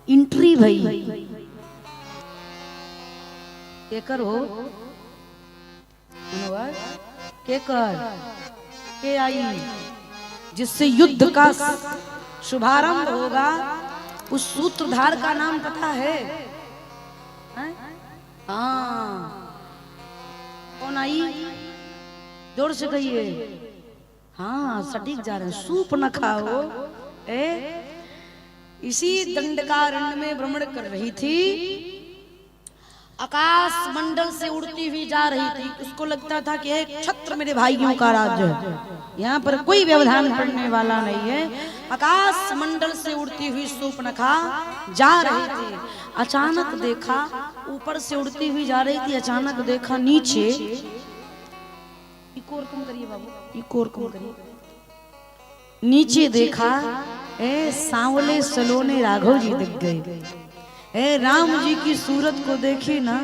Entry भई केकर हो केकर के आई जिससे युद्ध का शुभारंभ होगा। उस सूत्रधार का नाम पता है? हाँ कौन आई? जोर से कहिए। हाँ सटीक जा रहे हैं। सूप न खाओ इसी दंडकारण्य में भ्रमण कर रही थी। आकाश मंडल से उड़ती हुई जा रही थी। उसको लगता था कि एक छत्र मेरे भाइयों का राज्य है, यहाँ पर कोई व्यवधान पड़ने वाला नहीं है। आकाश मंडल से उड़ती हुई सूर्पनखा जा रही थी। अचानक देखा, ऊपर से उड़ती हुई जा रही थी, अचानक देखा नीचे, इको और कम करिए बाबू, इको और कम करिए, नीचे देखा सांवले सलोने राघव जी दिख गए। राम जी की सूरत को देखी ना,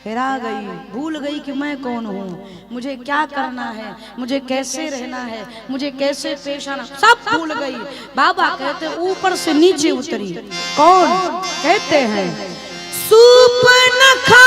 हेरा गई, भूल गई कि मैं कौन हूँ, मुझे क्या करना है, मुझे कैसे रहना है, मुझे कैसे पेश आना, सब भूल गई। बाबा कहते ऊपर से नीचे उतरी। कौन? कहते हैं सूर्पनखा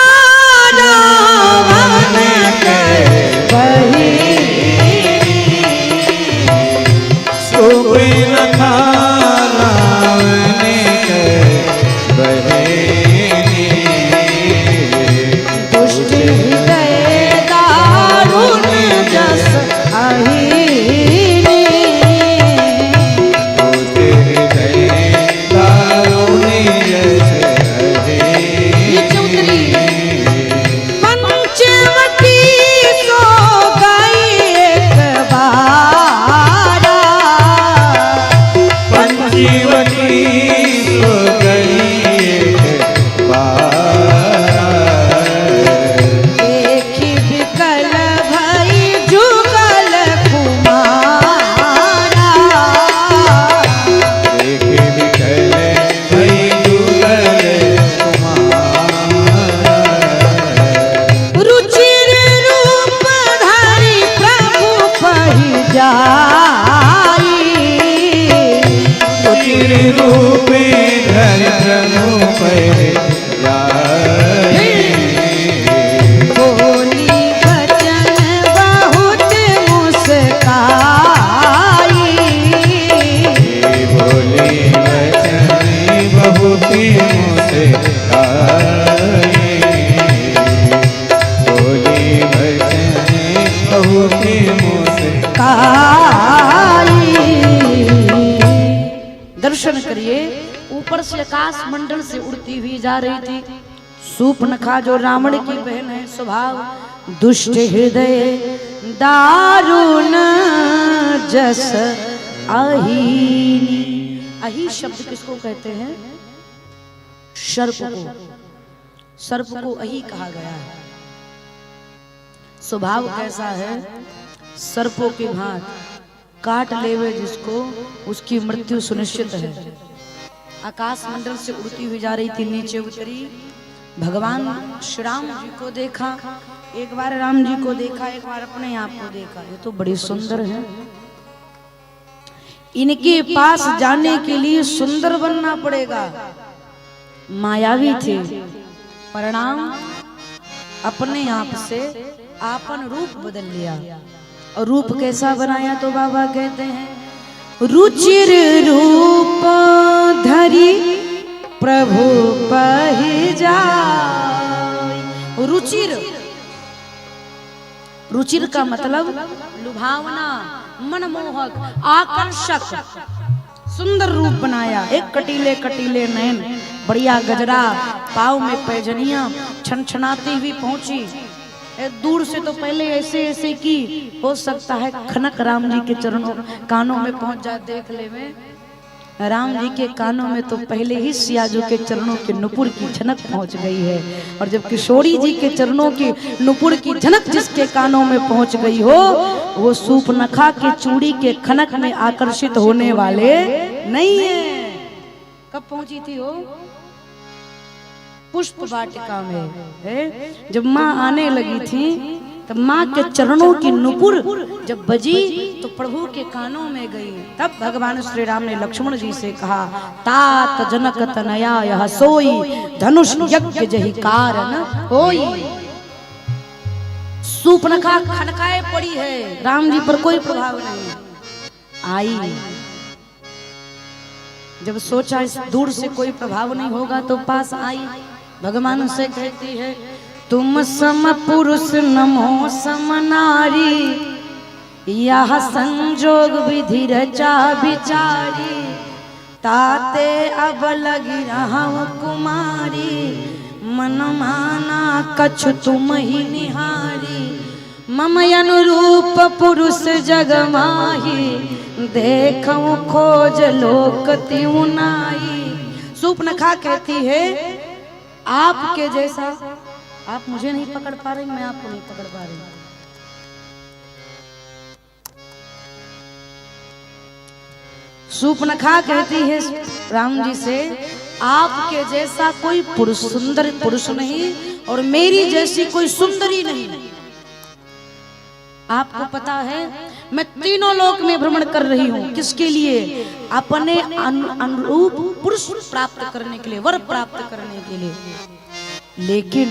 दर्शन करिए। ऊपर से आकाश मंडल से उड़ती हुई जा रही थी सूर्पनखा, जो रावण की बहन है, स्वभाव दुष्ट हृदय दारुण जस अहीनी। अही शब्द किसको कहते हैं? सर्प को। सर्प को अही कहा गया है। स्वभाव कैसा है? सर्पों के भांत, काट लेवे जिसको उसकी मृत्यु सुनिश्चित है। आकाश मंडल से उड़ती हुई जा रही थी, नीचे उतरी, भगवान श्री राम जी को देखा, एक बार राम जी को देखा, एक बार अपने आप को देखा। ये तो बड़ी सुंदर है। इनके पास जाने के लिए सुंदर बनना पड़ेगा। मायावी थे, परिणाम अपने आप से आपन रूप बदल लिया। और रूप कैसा बनाया? तो बाबा कहते हैं रुचिर रूप धरी प्रभु पहि जाय। रुचिर, रुचिर का मतलब लुभावना, मनमोहक, आकर्षक, सुंदर रूप बनाया। एक कटीले कटीले नयन, बढ़िया गजरा, पाँव में पैजनियां, छनछनाती हुई पहुंची। दूर से तो पहले ऐसे ऐसे की, हो सकता है खनक राम जी के चरणों कानों में पहुंच जाए। देख ले में राम जी के कानों में तो पहले ही सियाजू के चरणों के नुपुर की झनक पहुंच गई है। और जब किशोरी जी के चरणों की नुपुर की झनक जिसके कानों में पहुंच गई हो, वो सूर्पनखा के चूड़ी के खनक में आकर्षित होने वाले नहीं है। कब पहुंची थी वो? पुष्प वाटिका में है। जब माँ आने लगी थी तब माँ के चरणों की नुपुर जब बजी तो प्रभु के कानों में गई। तब भगवान श्री राम ने लक्ष्मण जी से कहा, तात जनक तनया यह सोई, धनुष यज्ञ जहि कारण होई। सूर्पणखा खनकाए पड़ी है, राम जी पर कोई प्रभाव नहीं। आई जब सोचा इस दूर से कोई प्रभाव नहीं होगा तो पास आई, भगवान से कहती है, तुम सम पुरुष नमो सम नारी, यह संजोग विधि रचा बिचारी, ताते अब लगी रहूं कुमारी, मन माना कछु तुम ही निहारी, मम अनुरूप पुरुष जग माही, देखूं खोज लोक तिउ नाई। सूर्पणखा कहती है, आपके जैसा, आप मुझे नहीं पकड़ पा रही, मैं आपको नहीं पकड़ पा रही। सूर्पणखा कहती है राम जी से, आपके जैसा कोई पुरुष, सुंदर पुरुष नहीं, और मेरी जैसी कोई सुंदरी नहीं। आपको पता है मैं तीनों लोक में भ्रमण कर रही हूँ, किसके लिए? अपने अनुरूप पुरुष प्राप्त करने के लिए, वर प्राप्त करने के लिए। लेकिन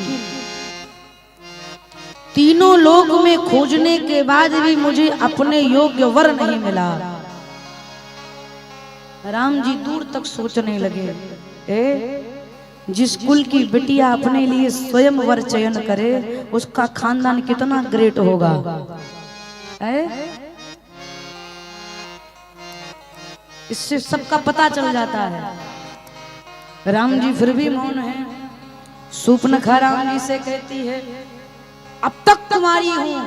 तीनों लोक में खोजने के बाद भी मुझे अपने योग्य वर नहीं मिला। राम जी दूर तक सोचने लगे, जिस कुल की बिटिया अपने लिए स्वयं वर चयन करे उसका खानदान कितना ग्रेट होगा। इससे सबका पता चल जाता है। राम जी फिर भी मौन है। सूर्पणखा राम जी से कहती है, अब तक तुम्हारी हूँ,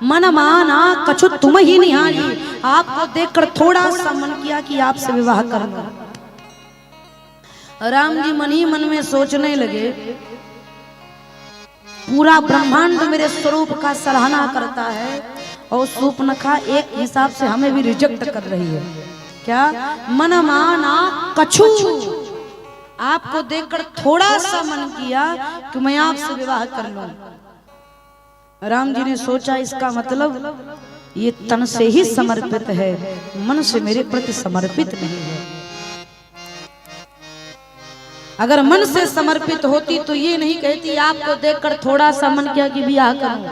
मन माना कछु तुम ही निहारी, आपको देखकर थोड़ा सा मन किया कि आपसे विवाह करूंगा। राम जी मन ही मन में सोचने लगे, पूरा ब्रह्मांड मेरे स्वरूप का सराहना करता है और सूर्पणखा एक हिसाब से हमें भी रिजेक्ट कर रही है। क्या? मन माना कछु, आपको देखकर थोड़ा सा मन किया कि मैं आपसे विवाह कर लूं। राम जी ने सोचा इसका मतलब ये तन से ही समर्पित है, मन से मेरे प्रति समर्पित नहीं है। अगर मन से समर्पित होती तो ये नहीं कहती आपको देखकर थोड़ा सा मन किया कि ब्याह करूं।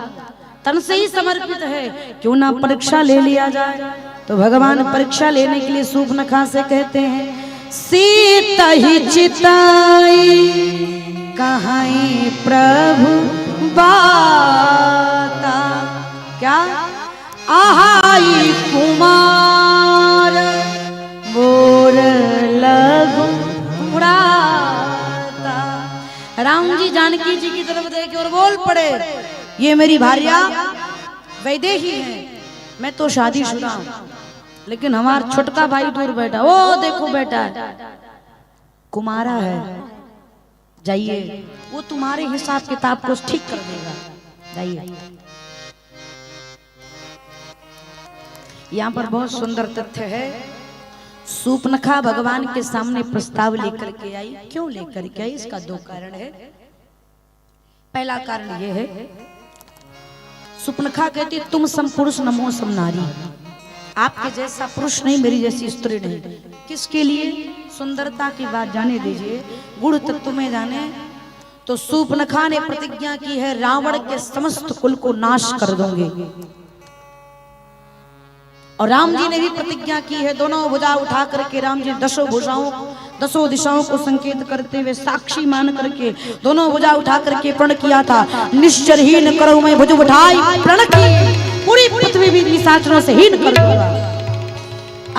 तन से ही समर्पित है, क्यों ना परीक्षा ले लिया जाए। तो भगवान परीक्षा लेने के लिए सूर्पणखा से कहते हैं, सीता ही चिताई कहाई प्रभु बाता, क्या? आहाई कुमार मोर लघु उड़ाता। राम जी जानकी जी की तरफ देखे और बोल पड़े, ये मेरी भार्या वैदेही है, मैं तो शादीशुदा हूं, लेकिन हमारा छोटका भाई दूर बैठा, वो देखो बेटा कुमारा है, जाइए वो तुम्हारे हिसाब किताब को ठीक कर देगा, जाइए। यहाँ पर बहुत सुंदर तथ्य है। सूर्पणखा भगवान के सामने प्रस्ताव लेकर के आई। क्यों लेकर के आई? इसका दो कारण है। पहला कारण यह है, सूर्पणखा कहती तुम सम पुरुष नमो सम नारी, आपके जैसा पुरुष नहीं, मेरी जैसी स्त्री नहीं। किसके लिए? सुंदरता की बात जाने दीजिए, गुण तत्व में जाने। तो सूर्पणखा ने प्रतिज्ञा की है, रावण के समस्त कुल को नाश कर दूंगी। और राम जी ने भी प्रतिज्ञा की है, दोनों भुजा उठा करके राम जी दसों भुजाओं, दसों दिशाओं को संकेत करते हुए साक्षी मान करके दोनों भुजा उठा करके प्रण किया था, निश्चरहीन करो मैं भुज उठाई प्रण की, पूरी पृथ्वी भी निशाचरों से हीन कर दूंगा।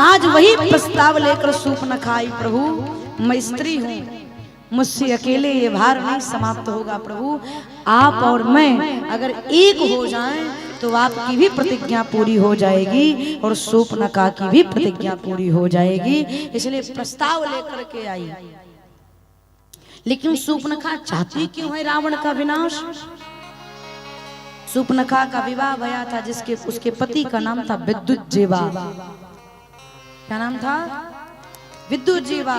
आज वही प्रस्ताव लेकर सूर्पणखा आई, प्रभु मैं स्त्री हूँ, मुझसे अकेले ये भार नहीं समाप्त होगा। प्रभु आप और मैं अगर एक हो जाएं तो आपकी भी प्रतिज्ञा पूरी हो जाएगी और सूर्पणखा की भी प्रतिज्ञा पूरी हो जाएगी। इसलिए प्रस्ताव लेकर के आई। लेकिन सूर्पणखा चाहती क्यों है रावण का विनाश? सूर्पणखा का विवाह भया था जिसके उसके पति का नाम था विद्युज्जीवा। क्या नाम था? विद्युज्जीवा,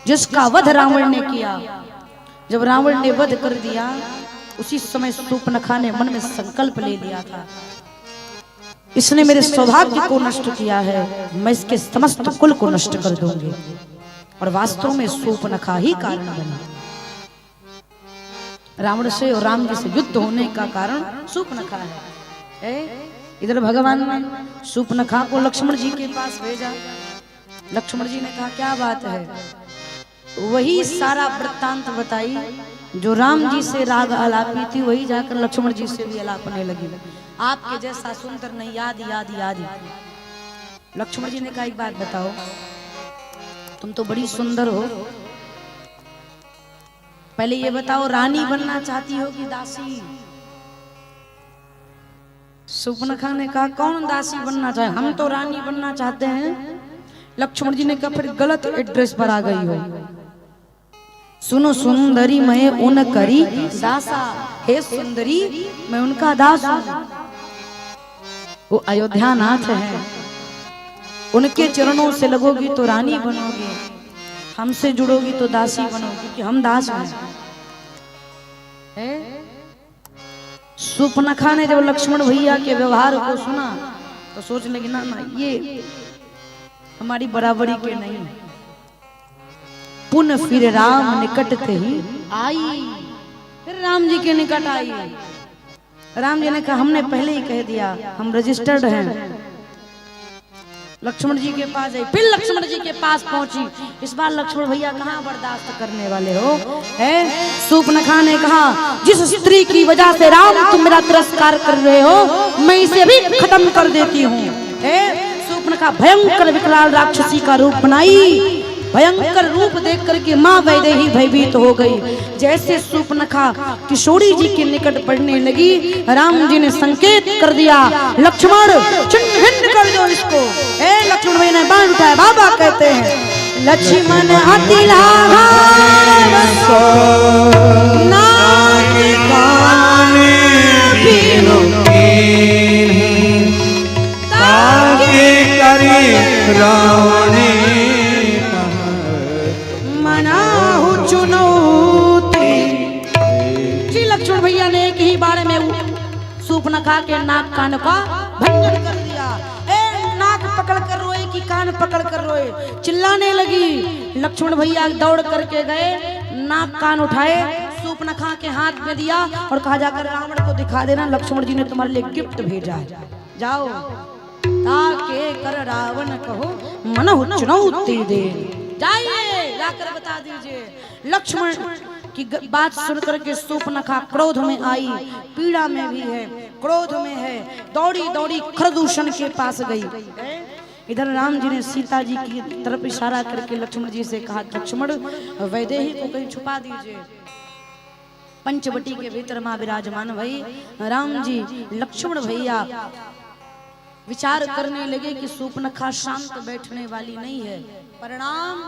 जिसका वध रावण ने किया। जब रावण ने वध कर दिया उसी समय सूर्पनखा ने मन में संकल्प ले लिया था, इसने मेरे सौभाग्य को नष्ट किया है, मैं इसके समस्त कुल को नष्ट कर दूंगी। और वास्तव में सूर्पनखा ही कारण बनी। रावण से और राम जी से युद्ध होने का कारण सूर्पनखा है। इधर भगवान ने सूर्पनखा को लक्ष्मण जी के पास भेजा। लक्ष्मण जी ने कहा क्या बात है, वही सारा वृत्तांत बताई जो राम जी से राग आलापी थी, वही जाकर लक्ष्मण जी से भी आलापने लगी। आपके जैसा सुंदर नहीं, याद याद याद। लक्ष्मण जी ने कहा एक बात बताओ, तुम तो बड़ी सुंदर हो, पहले ये बताओ रानी बनना चाहती हो कि दासी? सूर्पनखा ने कहा कौन दासी बनना चाहे, हम तो रानी बनना चाहते हैं। लक्ष्मण जी ने कहा फिर गलत एड्रेस पर आ गई हो। सुनो सुंदरी मैं उन करी दासा, हे सुंदरी मैं उनका दास हूं। वो अयोध्या नाथ है, उनके चरणों से लगोगी तो रानी बनोगी, हमसे जुड़ोगी तो दासी बनोगी, कि हम दास हैं। सूर्पनखा ने जब लक्ष्मण भैया के व्यवहार को सुना तो सोचने लगी ना ना ये हमारी बराबरी के नहीं। पुन फिर राम निकट थे ही आई, फिर राम जी के निकट आई। राम जी ने कहा हमने पहले ही कह दिया हम रजिस्टर्ड हैं। लक्ष्मण जी के पास आई, फिर लक्ष्मण जी के पास पहुंची। इस बार लक्ष्मण भैया कहाँ बर्दाश्त करने वाले हो। सूर्पनखा ने कहा जिस स्त्री की वजह से राम तुम मेरा तिरस्कार कर रहे हो, मैं इसे भी खत्म कर देती हूँ। सूर्पनखा भयंकर विकराल राक्षसी का रूप बनाई। भयंकर रूप देख करके माँ वैदेही भयभीत हो गई। जैसे सूर्पनखा किशोरी जी के निकट बढ़ने लगी, राम जी ने संकेत कर दिया लक्ष्मण छिन्न कर दो इसको। लक्ष्मण भाई ने बाण उठाया, बाबा कहते हैं लक्ष्मण अति लक्ष्मण भैया ने एक ही बार में सूर्पनखा के नाक कान का भंजन कर दिया। नाक पकड़ कर रोए कि कान पकड़ कर रोए, चिल्लाने लगी। लक्ष्मण भैया दौड़ करके गए, नाक कान उठाए, सूर्पनखा के हाथ में दिया और कहा जाकर रावण को दिखा देना लक्ष्मण जी ने तुम्हारे लिए गिफ्ट भेजा है, जाओ ताके कर रावण कहो मनहु चुनौती दे। जाइए जाकर बता दीजिए। लक्ष्मण की बात सुनकर के सूर्पनखा क्रोध में आई, पीड़ा में भी है, क्रोध में है, दौड़ी दौड़ी खरदूषण के पास गई। इधर राम जी ने सीता जी की तरफ इशारा करके लक्ष्मण जी से कहा लक्ष्मण वैदेही को कहीं छुपा दीजिए। पंचवटी के भीतर मां विराजमान भई। राम जी लक्ष्मण भैया विचार करने लगे कि सूर्पनखा शांत बैठने वाली नहीं है। परिणाम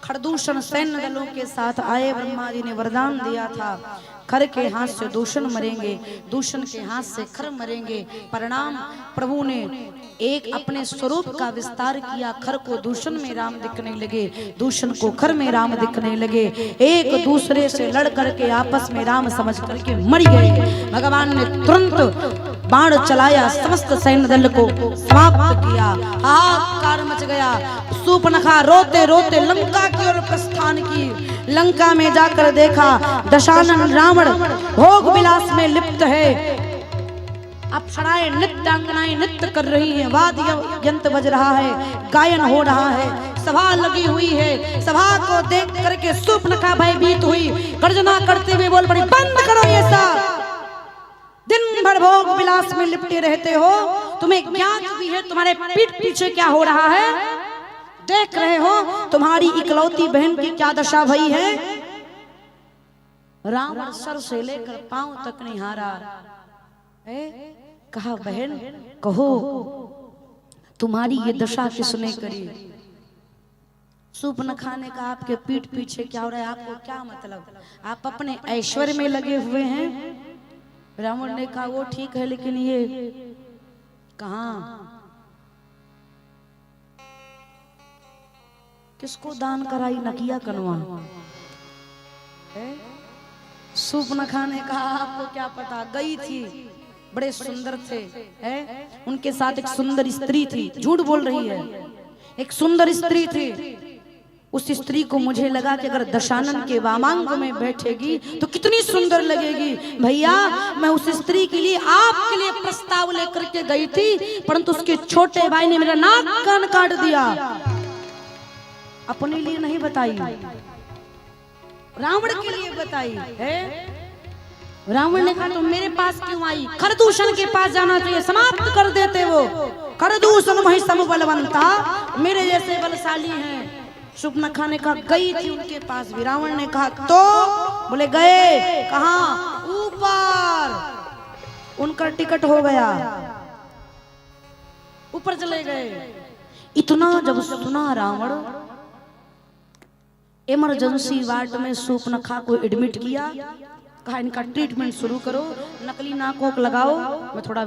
खरदूषण सैन्य दलों के साथ आए। ब्रह्मा जी ने वरदान दिया था खर के हाथ से दूषण मरेंगे, दूषण के हाथ से खर मरेंगे। परिणाम प्रभु ने एक अपने स्वरूप का विस्तार किया। खर को दूषण में राम दिखने लगे, दूषण को खर में राम दिखने लगे। एक दूसरे से लड़ करके आपस में राम समझ करके मर गए। भगवान ने तुरंत बाण चलाया, समस्त सैन्य दल को समाप्त किया। हाहाकार मच गया। सूर्पनखा रोते रोते लंका की ओर प्रस्थान की। लंका में जाकर देखा दशानन रावण भोग विलास में लिप्त है। अप्सराएं नृत्यांगनाएं नृत्य कर रही हैं, वाद्य यंत्र बज रहा है, गायन हो रहा है, सभा लगी हुई है। सभा को देख करके सूर्पनखा भयभीत हुई, गर्जना करते हुए बोल पड़ी बंद करो ये सब, दिन भर भोग विलास में लिपटे रहते हो, तुम्हें ज्ञात भी है तुम्हारे पीठ पीछे क्या हो रहा है, देख रहे हो तुम्हारी इकलौती बहन की क्या दशा भई है। रावण सर से लेकर पांव तक निहारा। कहा बहन कहो तुम्हारी ये दशा किसने करी। सूर्पनखा ने कहा आपके पीठ पीछे क्या हो रहा है, आपको क्या मतलब, आप अपने ऐश्वर्य में लगे हुए हैं। रावण ने कहा वो ठीक है लेकिन ये कहां किसको दान कराई नकिया कनवा। सूप न खाने का आपको क्या पता। गई थी, बड़े सुंदर थे, है? उनके साथ एक सुंदर स्त्री थी। झूठ बोल रही है, एक सुंदर स्त्री थी। उस स्त्री को मुझे लगा कि अगर दशानन के वामांग में बैठेगी तो कितनी सुंदर लगेगी। भैया मैं उस स्त्री के लिए आपके लिए प्रस्ताव लेकर के गई थी, परंतु उसके छोटे भाई ने मेरा नाक कान काट दिया। अपने लिए नहीं बताई, रावण के लिए बताई है। रावण ने कहा तो मेरे पास क्यों आई? खरदूषण के पास जाना चाहिए, समाप्त कर देते वो। खरदूषण वही समबलवंता, मेरे जैसे बलशाली हैं। सूप न खाने का गई थी उनके पास भी। रावण ने कहा तो बोले गए कहां? ऊपर। उनका टिकट हो गया, ऊपर चले गए। इतना जब सुना रावण, इमरजेंसी वार्ड में सूप न खा को एडमिट किया। कहा इनका ट्रीटमेंट शुरू करो, नकली नाक वाक लगाओ, मैं थोड़ा